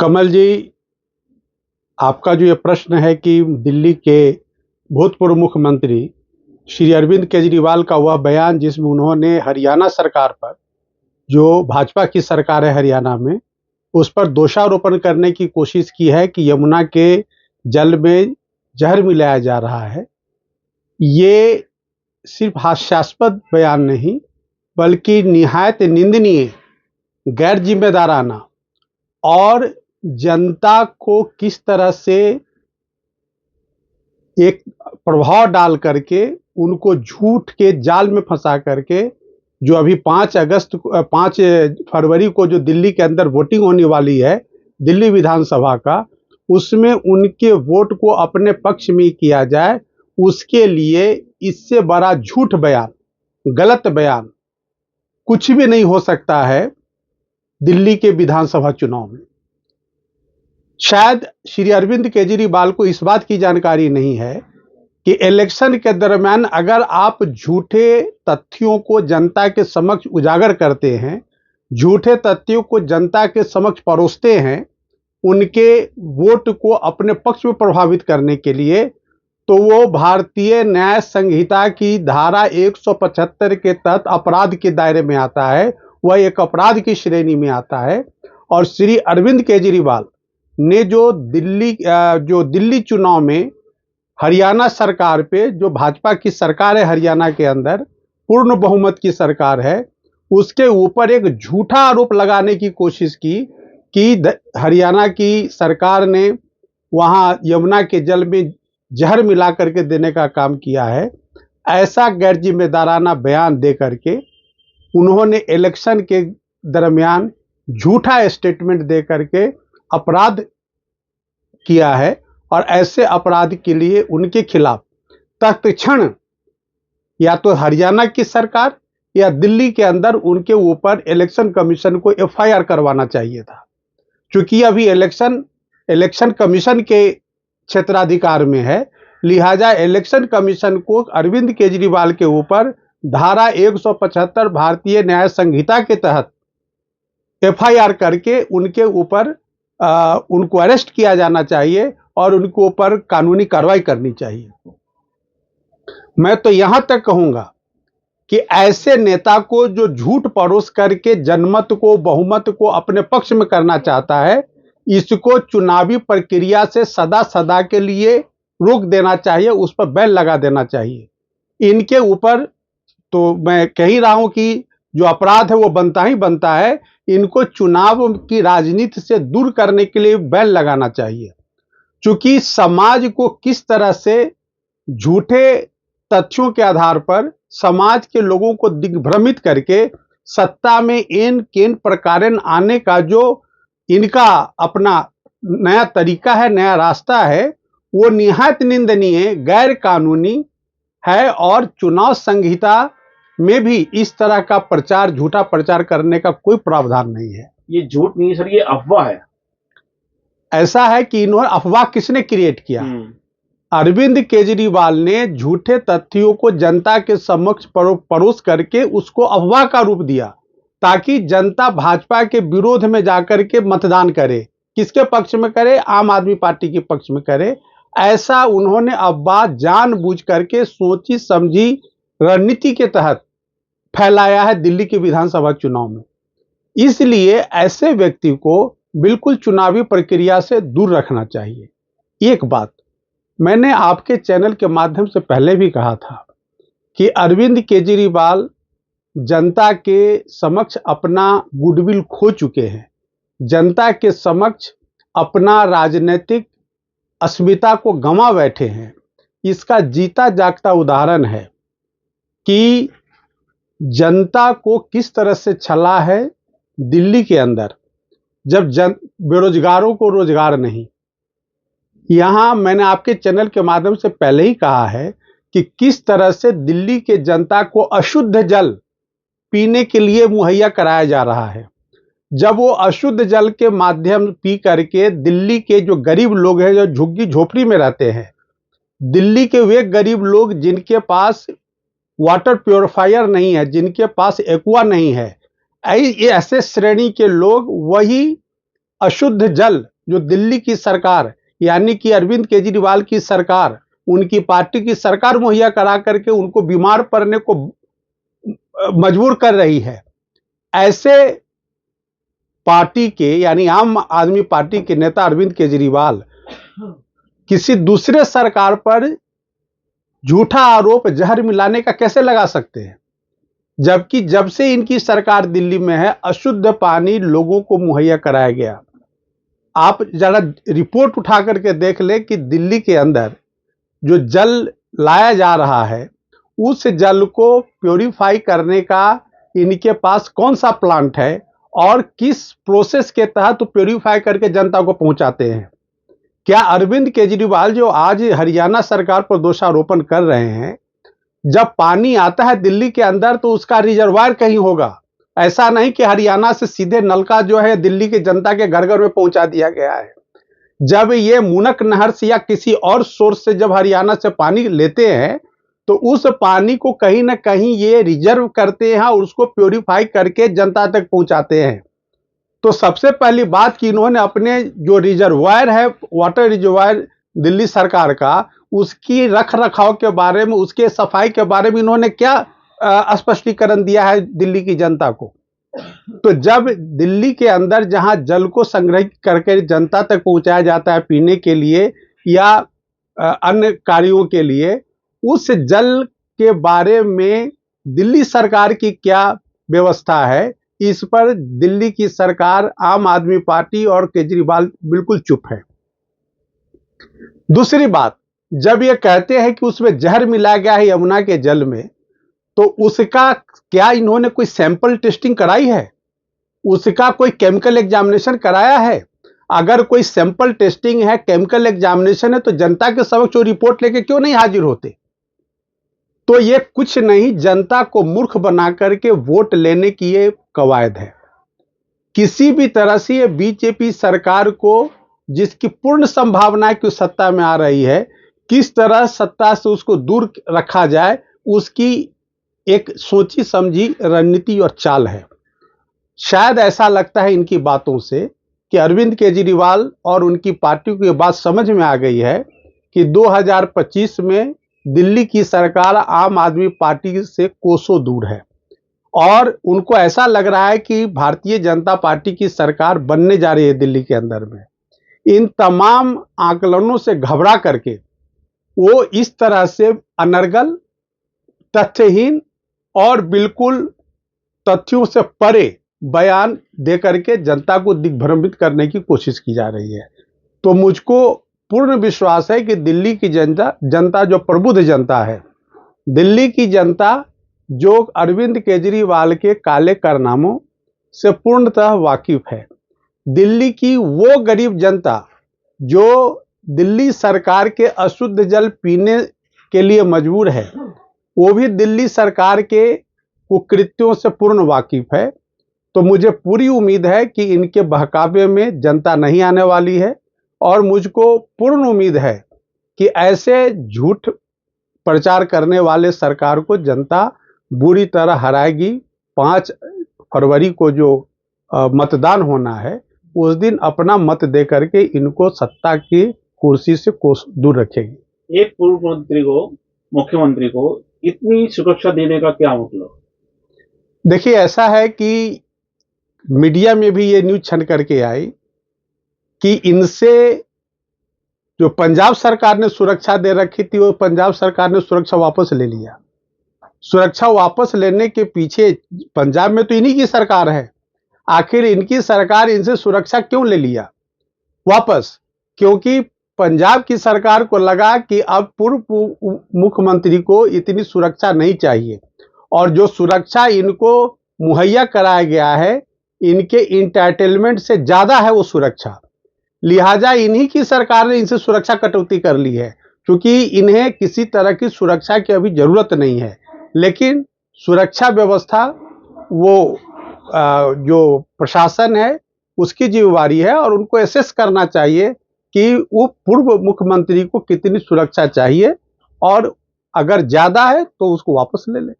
कमल जी, आपका जो ये प्रश्न है कि दिल्ली के भूतपूर्व मुख्यमंत्री श्री अरविंद केजरीवाल का वह बयान जिसमें उन्होंने हरियाणा सरकार पर, जो भाजपा की सरकार है हरियाणा में, उस पर दोषारोपण करने की कोशिश की है कि यमुना के जल में जहर मिलाया जा रहा है। ये सिर्फ हास्यास्पद बयान नहीं बल्कि निहायत निंदनीय, गैर जिम्मेदाराना और जनता को किस तरह से एक प्रभाव डाल करके उनको झूठ के जाल में फंसा करके, जो अभी 5 फरवरी को जो दिल्ली के अंदर वोटिंग होने वाली है दिल्ली विधानसभा का, उसमें उनके वोट को अपने पक्ष में किया जाए, उसके लिए इससे बड़ा झूठ बयान, गलत बयान कुछ भी नहीं हो सकता है दिल्ली के विधानसभा चुनाव में। शायद श्री अरविंद केजरीवाल को इस बात की जानकारी नहीं है कि इलेक्शन के दरमियान अगर आप झूठे तथ्यों को जनता के समक्ष उजागर करते हैं, झूठे तथ्यों को जनता के समक्ष परोसते हैं, उनके वोट को अपने पक्ष में प्रभावित करने के लिए, तो वो भारतीय न्याय संहिता की धारा 175 के तहत अपराध के दायरे में आता है, वह एक अपराध की श्रेणी में आता है। और श्री अरविंद केजरीवाल ने जो दिल्ली चुनाव में हरियाणा सरकार पे, जो भाजपा की सरकार है हरियाणा के अंदर, पूर्ण बहुमत की सरकार है, उसके ऊपर एक झूठा आरोप लगाने की कोशिश की कि हरियाणा की सरकार ने वहां यमुना के जल में जहर मिला करके देने का काम किया है। ऐसा गैर जिम्मेदाराना बयान दे करके उन्होंने इलेक्शन के दरमियान झूठा स्टेटमेंट दे करके अपराध किया है, और ऐसे अपराध के लिए उनके खिलाफ तत्क्षण या तो हरियाणा की सरकार या दिल्ली के अंदर उनके ऊपर इलेक्शन कमीशन को एफआईआर करवाना चाहिए था। क्योंकि अभी इलेक्शन कमीशन के क्षेत्राधिकार में है, लिहाजा इलेक्शन कमीशन को अरविंद केजरीवाल के ऊपर धारा 175 भारतीय न्याय संहिता के तहत एफआईआर करके उनके ऊपर उनको अरेस्ट किया जाना चाहिए और उनके ऊपर कानूनी कार्रवाई करनी चाहिए। मैं तो यहां तक कहूंगा कि ऐसे नेता को जो झूठ परोस करके जनमत को, बहुमत को अपने पक्ष में करना चाहता है, इसको चुनावी प्रक्रिया से सदा के लिए रोक देना चाहिए, उस पर बैन लगा देना चाहिए। इनके ऊपर तो मैं कह ही रहा हूं कि जो अपराध है वो बनता ही बनता है, इनको चुनाव की राजनीति से दूर करने के लिए बैन लगाना चाहिए। क्योंकि समाज को किस तरह से झूठे तथ्यों के आधार पर समाज के लोगों को दिग्भ्रमित करके सत्ता में इन प्रकार आने का जो इनका अपना नया तरीका है, नया रास्ता है, वो निहायत निंदनीय, गैर कानूनी है। और चुनाव संहिता में भी इस तरह का प्रचार, झूठा प्रचार करने का कोई प्रावधान नहीं है। ये झूठ नहीं सर, ये अफवाह है। ऐसा है कि इन्होंने अफवाह किसने क्रिएट किया? अरविंद केजरीवाल ने झूठे तथ्यों को जनता के समक्ष परोस करके उसको अफवाह का रूप दिया, ताकि जनता भाजपा के विरोध में जाकर के मतदान करे। किसके पक्ष में करे? आम आदमी पार्टी के पक्ष में करे। ऐसा उन्होंने अफवाह जानबूझ करके सोची समझी रणनीति के तहत फैलाया है दिल्ली के विधानसभा चुनाव में। इसलिए ऐसे व्यक्ति को बिल्कुल चुनावी प्रक्रिया से दूर रखना चाहिए। एक बात मैंने आपके चैनल के माध्यम से पहले भी कहा था कि अरविंद केजरीवाल जनता के समक्ष अपना गुडविल खो चुके हैं, जनता के समक्ष अपना राजनीतिक अस्मिता को गंवा बैठे हैं। इसका जीता जागता उदाहरण है कि जनता को किस तरह से छला है दिल्ली के अंदर, जब बेरोजगारों को रोजगार नहीं। यहां मैंने आपके चैनल के माध्यम से पहले ही कहा है कि किस तरह से दिल्ली के जनता को अशुद्ध जल पीने के लिए मुहैया कराया जा रहा है। जब वो अशुद्ध जल के माध्यम पी करके दिल्ली के जो गरीब लोग हैं, जो झुग्गी झोपड़ी में रहते हैं, दिल्ली के वे गरीब लोग जिनके पास वाटर प्योरीफायर नहीं है, जिनके पास एक्वा नहीं है, ऐसे श्रेणी के लोग वही अशुद्ध जल जो दिल्ली की सरकार यानी कि अरविंद केजरीवाल की सरकार, उनकी पार्टी की सरकार मुहैया करा करके उनको बीमार पड़ने को मजबूर कर रही है। ऐसे पार्टी के यानी आम आदमी पार्टी के नेता अरविंद केजरीवाल किसी दूसरे सरकार पर झूठा आरोप जहर मिलाने का कैसे लगा सकते हैं, जबकि जब से इनकी सरकार दिल्ली में है अशुद्ध पानी लोगों को मुहैया कराया गया। आप जरा रिपोर्ट उठा करके देख ले कि दिल्ली के अंदर जो जल लाया जा रहा है उस जल को प्योरीफाई करने का इनके पास कौन सा प्लांट है और किस प्रोसेस के तहत प्योरीफाई करके जनता को पहुंचाते हैं। क्या अरविंद केजरीवाल जो आज हरियाणा सरकार पर दोषारोपण कर रहे हैं, जब पानी आता है दिल्ली के अंदर तो उसका रिजर्वायर कहीं होगा, ऐसा नहीं कि हरियाणा से सीधे नलका जो है दिल्ली के जनता के घर घर में पहुंचा दिया गया है। जब ये मुनक नहर से या किसी और सोर्स से जब हरियाणा से पानी लेते हैं तो उस पानी को कहीं ना कहीं ये रिजर्व करते हैं और उसको प्योरीफाई करके जनता तक पहुंचाते हैं। तो सबसे पहली बात कि इन्होंने अपने जो रिजर्वायर है, वाटर रिजर्वायर दिल्ली सरकार का, उसकी रख रखाव के बारे में, उसके सफाई के बारे में इन्होंने क्या स्पष्टीकरण दिया है दिल्ली की जनता को। तो जब दिल्ली के अंदर जहां जल को संग्रहित करके जनता तक पहुंचाया जाता है पीने के लिए या अन्य कार्यों के लिए, उस जल के बारे में दिल्ली सरकार की क्या व्यवस्था है, इस पर दिल्ली की सरकार, आम आदमी पार्टी और केजरीवाल बिल्कुल चुप है। दूसरी बात, जब ये कहते हैं कि उसमें जहर मिलाया गया है यमुना के जल में, तो उसका क्या इन्होंने कोई सैंपल टेस्टिंग कराई है? उसका कोई केमिकल एग्जामिनेशन कराया है? अगर कोई सैंपल टेस्टिंग है, केमिकल एग्जामिनेशन है, तो जनता के समक्ष वो रिपोर्ट लेके क्यों नहीं हाजिर होते? तो ये कुछ नहीं, जनता को मूर्ख बना करके वोट लेने की ये कवायद है। किसी भी तरह से ये बीजेपी सरकार को, जिसकी पूर्ण संभावना है कि सत्ता में आ रही है, किस तरह सत्ता से उसको दूर रखा जाए, उसकी एक सोची समझी रणनीति और चाल है। शायद ऐसा लगता है इनकी बातों से कि अरविंद केजरीवाल और उनकी पार्टी को ये बात समझ में आ गई है कि 2025 में दिल्ली की सरकार आम आदमी पार्टी से कोसों दूर है और उनको ऐसा लग रहा है कि भारतीय जनता पार्टी की सरकार बनने जा रही है दिल्ली के अंदर में। इन तमाम आकलनों से घबरा करके वो इस तरह से अनर्गल, तथ्यहीन और बिल्कुल तथ्यों से परे बयान दे करके जनता को दिग्भ्रमित करने की कोशिश की जा रही है। तो मुझको पूर्ण विश्वास है कि दिल्ली की जनता जो प्रबुद्ध जनता है, दिल्ली की जनता जो अरविंद केजरीवाल के काले कारनामों से पूर्णतः वाकिफ है, दिल्ली की वो गरीब जनता जो दिल्ली सरकार के अशुद्ध जल पीने के लिए मजबूर है, वो भी दिल्ली सरकार के कुकृत्यों से पूर्ण वाकिफ है। तो मुझे पूरी उम्मीद है कि इनके बहकावे में जनता नहीं आने वाली है और मुझको पूर्ण उम्मीद है कि ऐसे झूठ प्रचार करने वाले सरकार को जनता बुरी तरह हराएगी। 5 फरवरी को जो मतदान होना है, उस दिन अपना मत दे करके इनको सत्ता की कुर्सी से कोस दूर रखेगी। एक पूर्व मंत्री को, मुख्यमंत्री को इतनी सुरक्षा देने का क्या मतलब? देखिए, ऐसा है कि मीडिया में भी ये न्यूज छन करके आई कि इनसे जो पंजाब सरकार ने सुरक्षा दे रखी थी, वो पंजाब सरकार ने सुरक्षा वापस ले लिया। सुरक्षा वापस लेने के पीछे पंजाब में तो इन्हीं की सरकार है। आखिर इनकी सरकार इनसे सुरक्षा क्यों ले लिया वापस? क्योंकि पंजाब की सरकार को लगा कि अब पूर्व मुख्यमंत्री को इतनी सुरक्षा नहीं चाहिए और जो सुरक्षा इनको मुहैया कराया गया है, इनके इंटाइटलमेंट से ज्यादा है वो सुरक्षा। लिहाजा इन्हीं की सरकार ने इनसे सुरक्षा कटौती कर ली है, क्योंकि इन्हें किसी तरह की सुरक्षा की अभी जरूरत नहीं है। लेकिन सुरक्षा व्यवस्था वो जो प्रशासन है उसकी जिम्मेवारी है और उनको एसेस करना चाहिए कि वो पूर्व मुख्यमंत्री को कितनी सुरक्षा चाहिए और अगर ज्यादा है तो उसको वापस ले ले।